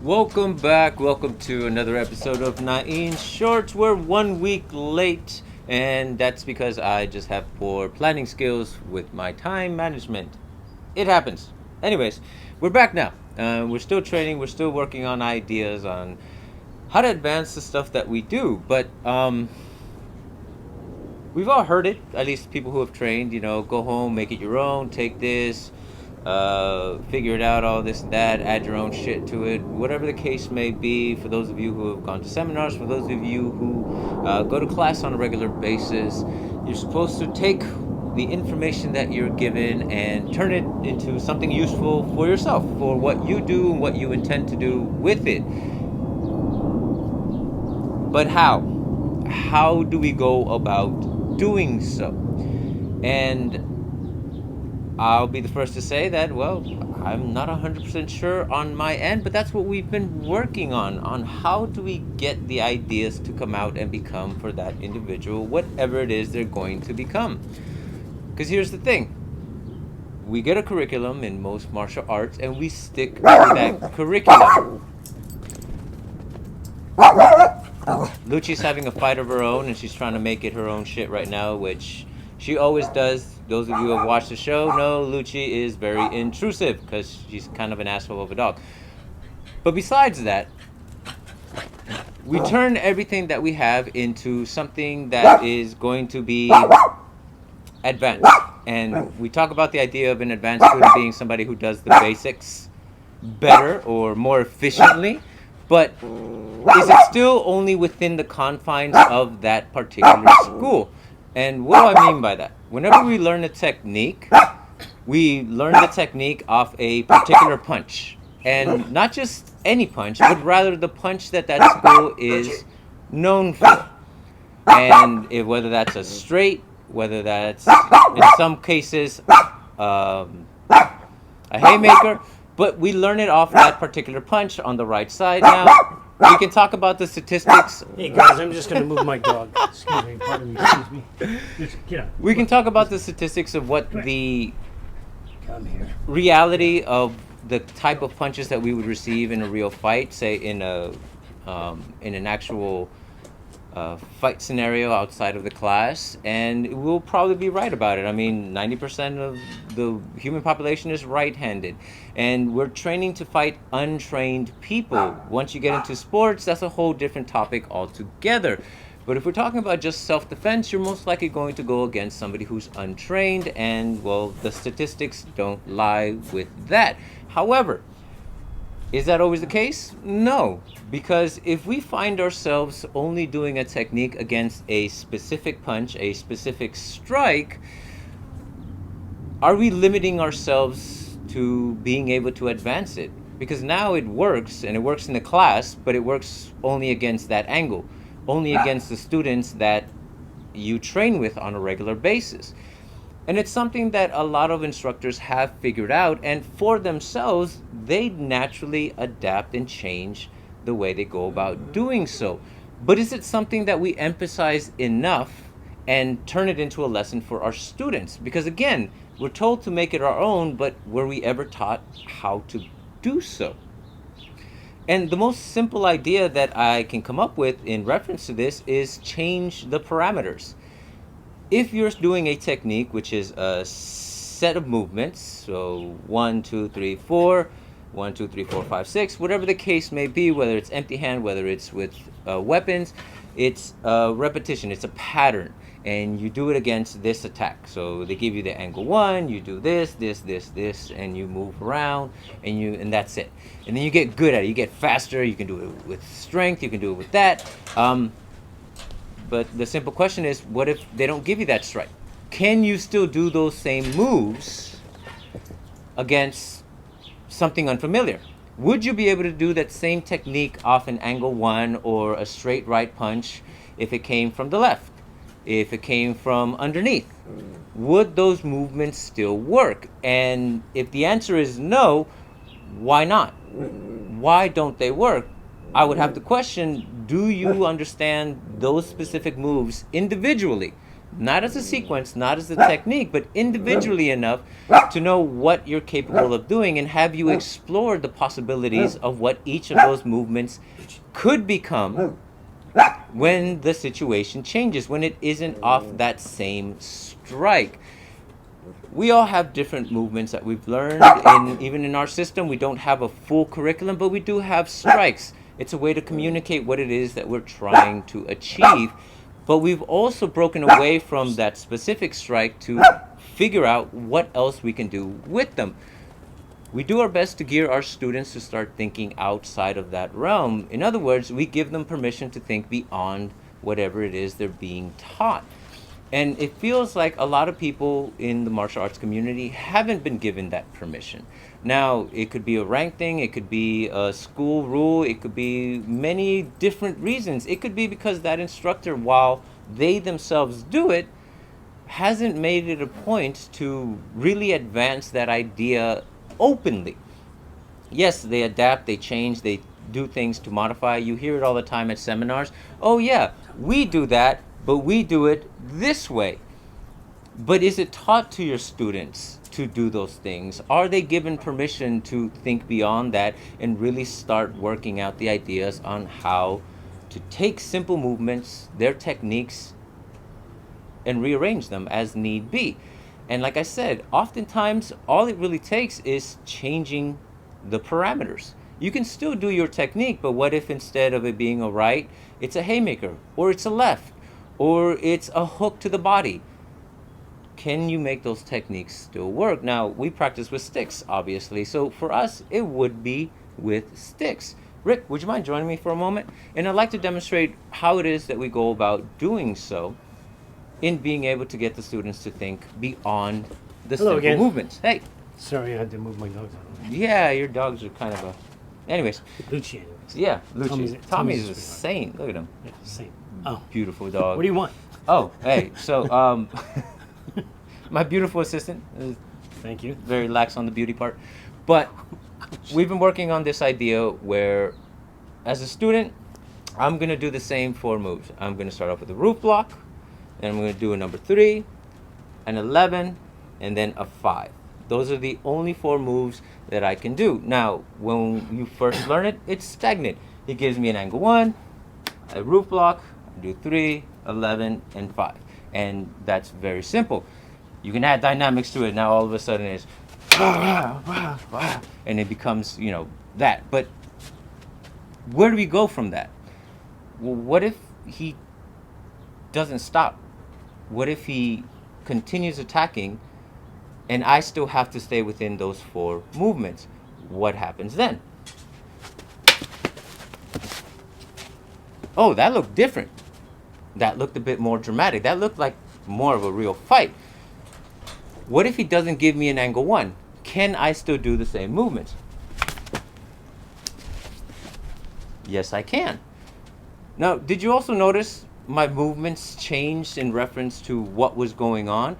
Welcome back. Welcome to another episode of Nain Shorts. We're 1 week late, and that's because I just have poor planning skills with my time management. It happens. Anyways, we're back now. We're still training. We're still working on ideas on how to advance the stuff that we do. But we've all heard it, at least people who have trained, go home, make it your own, take this, figure it out, all this and that, add your own shit to it, whatever the case may be. For those of you who have gone to seminars, for those of you who go to class on a regular basis, you're supposed to take the information that you're given and turn it into something useful for yourself, for what you do and what you intend to do with it. But how? How do we go about doing so? And I'll be the first to say that, well, I'm not 100% sure on my end, but that's what we've been working on how do we get the ideas to come out and become for that individual whatever it is they're going to become. Because here's the thing. We get a curriculum in most martial arts and we stick to that curriculum. Luchi's having a fight of her own and she's trying to make it her own shit right now, which she always does. Those of you who have watched the show know Luchi is very intrusive because she's kind of an asshole of a dog. But besides that, we turn everything that we have into something that is going to be advanced. And we talk about the idea of an advanced student being somebody who does the basics better or more efficiently. But is it still only within the confines of that particular school? And what do I mean by that? Whenever we learn a technique, we learn the technique off a particular punch. And not just any punch, but rather the punch that school is known for. And whether that's a straight, whether that's, in some cases, a haymaker, but we learn it off that particular punch on the right side. Now, we can talk about the statistics. Hey guys, I'm just going to move my dog. Excuse me, pardon me, excuse me. Just get up. We can talk about the statistics of what the reality of the type of punches that we would receive in a real fight, say in an actual fight scenario outside of the class, and we'll probably be right about it. I mean, 90% of the human population is right-handed, and we're training to fight untrained people. Once you get into sports, that's a whole different topic altogether. But if we're talking about just self-defense, you're most likely going to go against somebody who's untrained, and, well, the statistics don't lie with that. However, is that always the case? No, because if we find ourselves only doing a technique against a specific punch, a specific strike, are we limiting ourselves to being able to advance it? Because now it works, and it works in the class, but it works only against that angle, only against the students that you train with on a regular basis. And it's something that a lot of instructors have figured out, and for themselves, they naturally adapt and change the way they go about doing so. But is it something that we emphasize enough and turn it into a lesson for our students? Because again, we're told to make it our own, but were we ever taught how to do so? And the most simple idea that I can come up with in reference to this is change the parameters. If you're doing a technique, which is a set of movements, so 1, 2, 3, 4, 1, 2, 3, 4, 5, 6, whatever the case may be, whether it's empty hand, whether it's with weapons, it's a repetition, it's a pattern, and you do it against this attack. So they give you the angle 1, you do this, and you move around, and that's it. And then you get good at it, you get faster, you can do it with strength, you can do it with that. But the simple question is, what if they don't give you that strike? Can you still do those same moves against something unfamiliar? Would you be able to do that same technique off an angle 1 or a straight right punch if it came from the left? If it came from underneath? Would those movements still work? And if the answer is no, why not? Why don't they work? I would have to question, do you understand those specific moves individually? not as a sequence, not as a technique, but individually enough to know what you're capable of doing and have you explore the possibilities of what each of those movements could become when the situation changes, when it isn't off that same strike. We all have different movements that we've learned, and even in our system, we don't have a full curriculum, but we do have strikes. It's a way to communicate what it is that we're trying to achieve. But we've also broken away from that specific strike to figure out what else we can do with them. We do our best to gear our students to start thinking outside of that realm. In other words, we give them permission to think beyond whatever it is they're being taught. And it feels like a lot of people in the martial arts community haven't been given that permission. Now, it could be a rank thing, it could be a school rule, it could be many different reasons. It could be because that instructor, while they themselves do it, hasn't made it a point to really advance that idea openly. Yes, they adapt, they change, they do things to modify. You hear it all the time at seminars. Oh yeah, we do that, but we do it this way. But is it taught to your students to do those things? Are they given permission to think beyond that and really start working out the ideas on how to take simple movements, their techniques, and rearrange them as need be? And like I said, oftentimes all it really takes is changing the parameters. You can still do your technique, but what if instead of it being a right, it's a haymaker, or it's a left, or it's a hook to the body? Can you make those techniques still work? Now, we practice with sticks, obviously, so for us, it would be with sticks. Rick, would you mind joining me for a moment? And I'd like to demonstrate how it is that we go about doing so in being able to get the students to think beyond the Hello simple again. movements. Hey, Sorry, I had to move my dogs out of the way. yeah, your dogs are kind of a... Anyways, Lucci, anyways. yeah, Lucci. Tommy's Tommy's a a sweetheart. saint. Look at him. Yeah, same. Oh, Beautiful dog. what do you want? Oh, hey, so my beautiful assistant is Thank you. very lax on the beauty part. But we've been working on this idea where, as a student, I'm going to do the same 4 moves. I'm going to start off with a roof block, then I'm going to do a number 3, an 11, and then a 5. Those are the only 4 moves that I can do. Now, when you first learn it, it's stagnant. It gives me an angle 1, a roof block, I do 3, 11, and 5. And that's very simple. You can add dynamics to it. Now all of a sudden it's and it becomes, that. But where do we go from that? Well, what if he doesn't stop? What if he continues attacking and I still have to stay within those 4 movements? What happens then? Oh, that looked different. That looked a bit more dramatic. That looked like more of a real fight. What if he doesn't give me an angle 1? Can I still do the same movements? Yes, I can. Now, did you also notice my movements changed in reference to what was going on?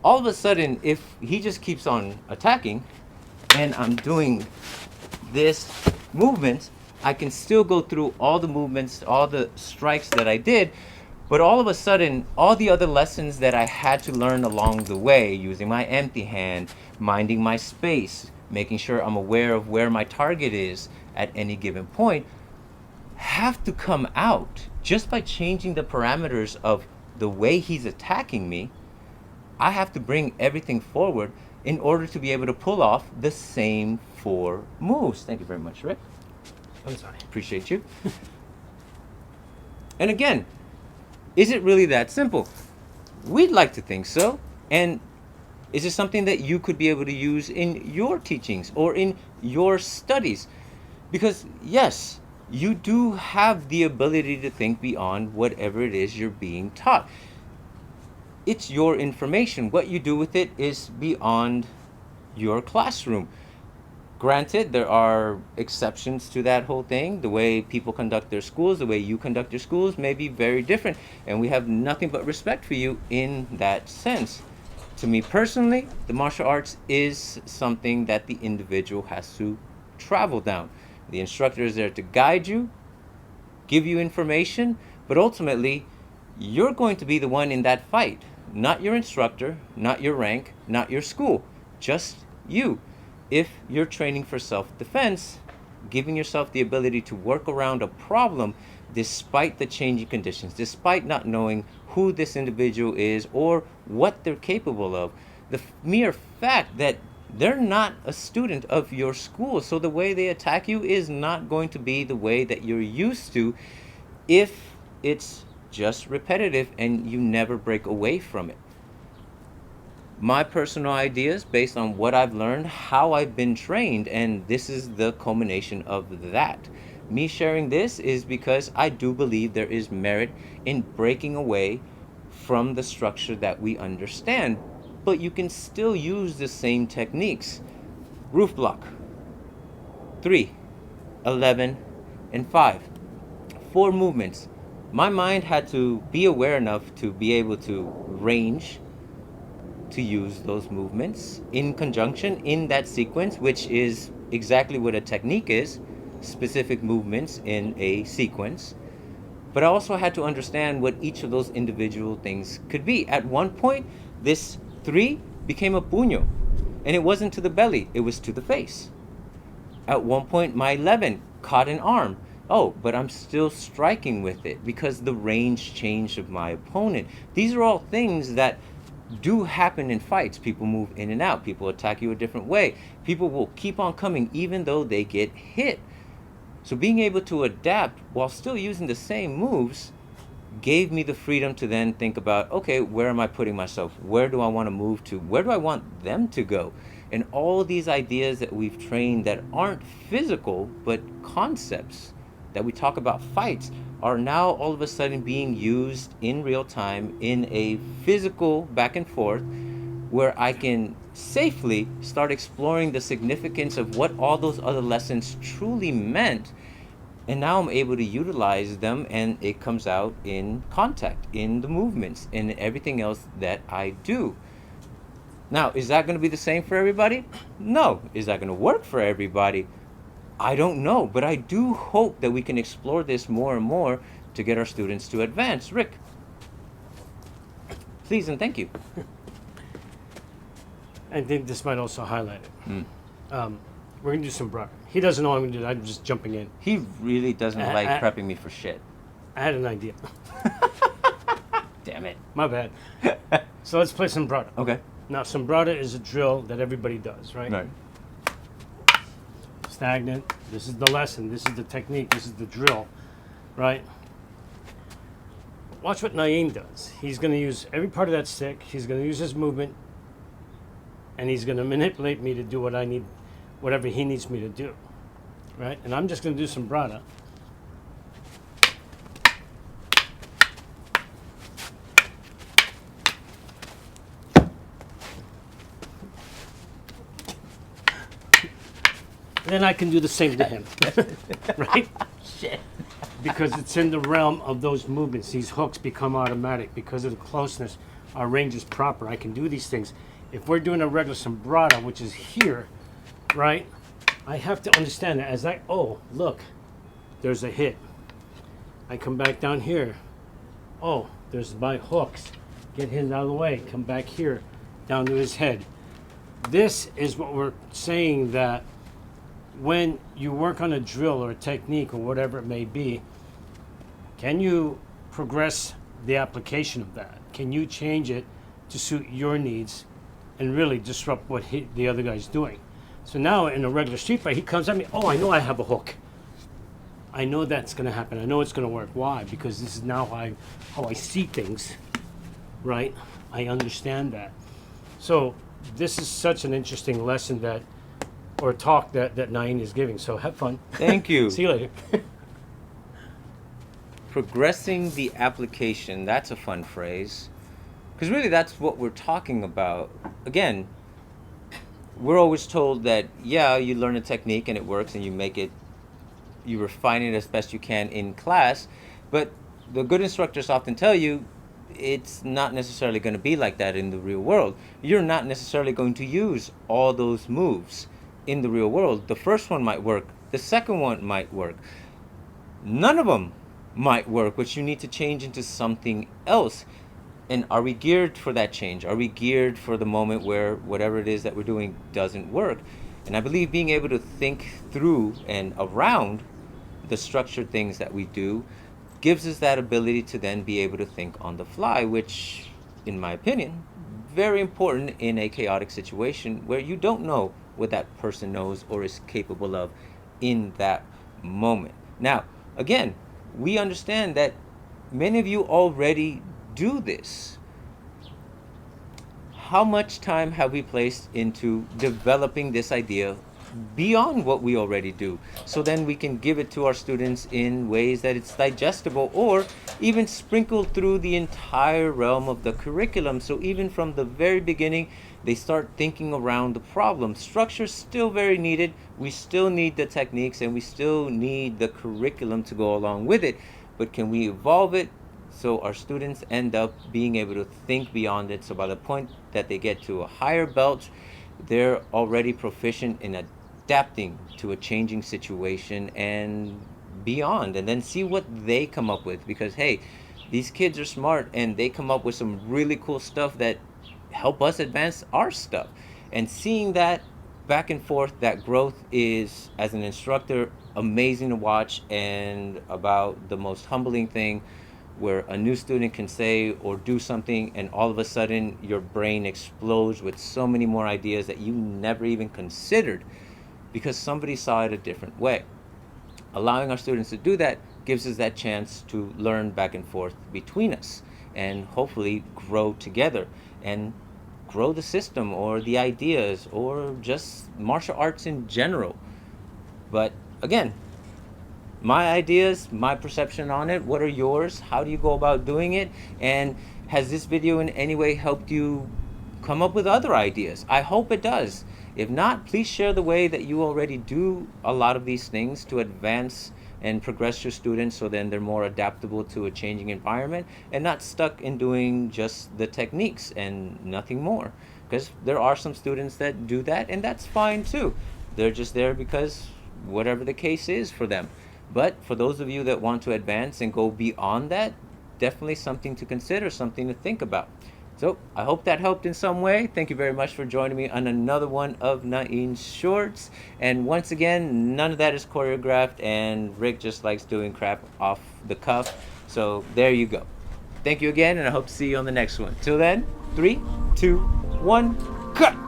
All of a sudden, if he just keeps on attacking and I'm doing this movement, I can still go through all the movements, all the strikes that I did, but all of a sudden, all the other lessons that I had to learn along the way, using my empty hand, minding my space, making sure I'm aware of where my target is at any given point, have to come out just by changing the parameters of the way he's attacking me. I have to bring everything forward in order to be able to pull off the same 4 moves. Thank you very much, Rick. I'm sorry. Appreciate you. And again, is it really that simple? We'd like to think so. And is it something that you could be able to use in your teachings or in your studies? Because yes, you do have the ability to think beyond whatever it is you're being taught. It's your information. What you do with it is beyond your classroom. Granted, there are exceptions to that whole thing. The way people conduct their schools, the way you conduct your schools may be very different. And we have nothing but respect for you in that sense. To me personally, the martial arts is something that the individual has to travel down. The instructor is there to guide you, give you information, but ultimately, you're going to be the one in that fight, not your instructor, not your rank, not your school, just you. If you're training for self-defense, giving yourself the ability to work around a problem despite the changing conditions, despite not knowing who this individual is or what they're capable of. The mere fact that they're not a student of your school, so the way they attack you is not going to be the way that you're used to if it's just repetitive and you never break away from it. My personal ideas based on what I've learned, how I've been trained, and this is the culmination of that. Me sharing this is because I do believe there is merit in breaking away from the structure that we understand, but you can still use the same techniques. Roof block, 3, 11, and 5. 4 movements. My mind had to be aware enough to be able to range to use those movements in conjunction in that sequence, which is exactly what a technique is, specific movements in a sequence. But I also had to understand what each of those individual things could be. At one point, this 3 became a puño, and it wasn't to the belly, it was to the face. At one point, my 11 caught an arm. Oh, but I'm still striking with it because the range changed of my opponent. These are all things that do happen in fights. People move in and out. People attack you a different way. People will keep on coming even though they get hit. So being able to adapt while still using the same moves gave me the freedom to then think about, okay, where am I putting myself? Where do I want to move to? Where do I want them to go? And all these ideas that we've trained that aren't physical, but concepts that we talk about fights are now all of a sudden being used in real time in a physical back and forth where I can safely start exploring the significance of what all those other lessons truly meant. And now I'm able to utilize them, and it comes out in contact, in the movements, in everything else that I do. Now, is that going to be the same for everybody? No. Is that going to work for everybody? I don't know, but I do hope that we can explore this more and more to get our students to advance. Rick, please and thank you. I think this might also highlight it. We're going to do some broad. He doesn't know I'm going to do that. I'm just jumping in. He really doesn't like prepping me for shit. I had an idea. Damn it. My bad. So let's play sombrada. Okay. Now, sombrada is a drill that everybody does, right? Right. Stagnant. This is the lesson. This is the technique. This is the drill, right? Watch what Nain does. He's going to use every part of that stick. He's going to use his movement, and he's going to manipulate me to do what I need, whatever he needs me to do, right? And I'm just going to do sombrada. Then I can do the same to him, right? Shit. Because it's in the realm of those movements. These hooks become automatic because of the closeness. Our range is proper. I can do these things. If we're doing a regular sombrada, which is here, right? I have to understand that as oh, look, there's a hit. I come back down here. Oh, there's my hooks. Get him out of the way. Come back here, down to his head. This is what we're saying, that when you work on a drill or a technique or whatever it may be, can you progress the application of that? Can you change it to suit your needs and really disrupt what the other guy's doing? So now in a regular street fight, he comes at me, oh, I know I have a hook. I know that's going to happen. I know it's going to work. Why? Because this is now how I see things, right? I understand that. So this is such an interesting lesson or talk that Nain is giving. So have fun. Thank you. See you later. Progressing the application, that's a fun phrase. Because really that's what we're talking about. Again, we're always told that, yeah, you learn a technique and it works and you refine it as best you can in class. But the good instructors often tell you it's not necessarily going to be like that in the real world. You're not necessarily going to use all those moves in the real world. The first one might work. The second one might work. None of them might work, which you need to change into something else. And are we geared for that change? Are we geared for the moment where whatever it is that we're doing doesn't work? And I believe being able to think through and around the structured things that we do gives us that ability to then be able to think on the fly, which, in my opinion, very important in a chaotic situation where you don't know what that person knows or is capable of in that moment. Now, again, we understand that many of you already do this. How much time have we placed into developing this idea beyond what we already do, so then we can give it to our students in ways that it's digestible, or even sprinkled through the entire realm of the curriculum, so even from the very beginning they start thinking around the problem. Structure is still very needed. We still need the techniques and we still need the curriculum to go along with it, but can we evolve it so our students end up being able to think beyond it, so by the point that they get to a higher belt, they're already proficient in adapting to a changing situation and beyond, and then see what they come up with. Because hey, these kids are smart and they come up with some really cool stuff that help us advance our stuff. And seeing that back and forth, that growth is, as an instructor, amazing to watch, and about the most humbling thing, where a new student can say or do something and all of a sudden your brain explodes with so many more ideas that you never even considered because somebody saw it a different way. Allowing our students to do that gives us that chance to learn back and forth between us and hopefully grow together and grow the system or the ideas or just martial arts in general. But again, my ideas, my perception on it. What are yours? How do you go about doing it? And has this video in any way helped you come up with other ideas? I hope it does. If not, please share the way that you already do a lot of these things to advance and progress your students, so then they're more adaptable to a changing environment and not stuck in doing just the techniques and nothing more. Because there are some students that do that, and that's fine too. They're just there because whatever the case is for them. But for those of you that want to advance and go beyond that, definitely something to consider, something to think about. So I hope that helped in some way. Thank you very much for joining me on another one of Nain's Shorts. And once again, none of that is choreographed, and Rick just likes doing crap off the cuff. So there you go. Thank you again, and I hope to see you on the next one. Till then, 3, 2, 1, cut!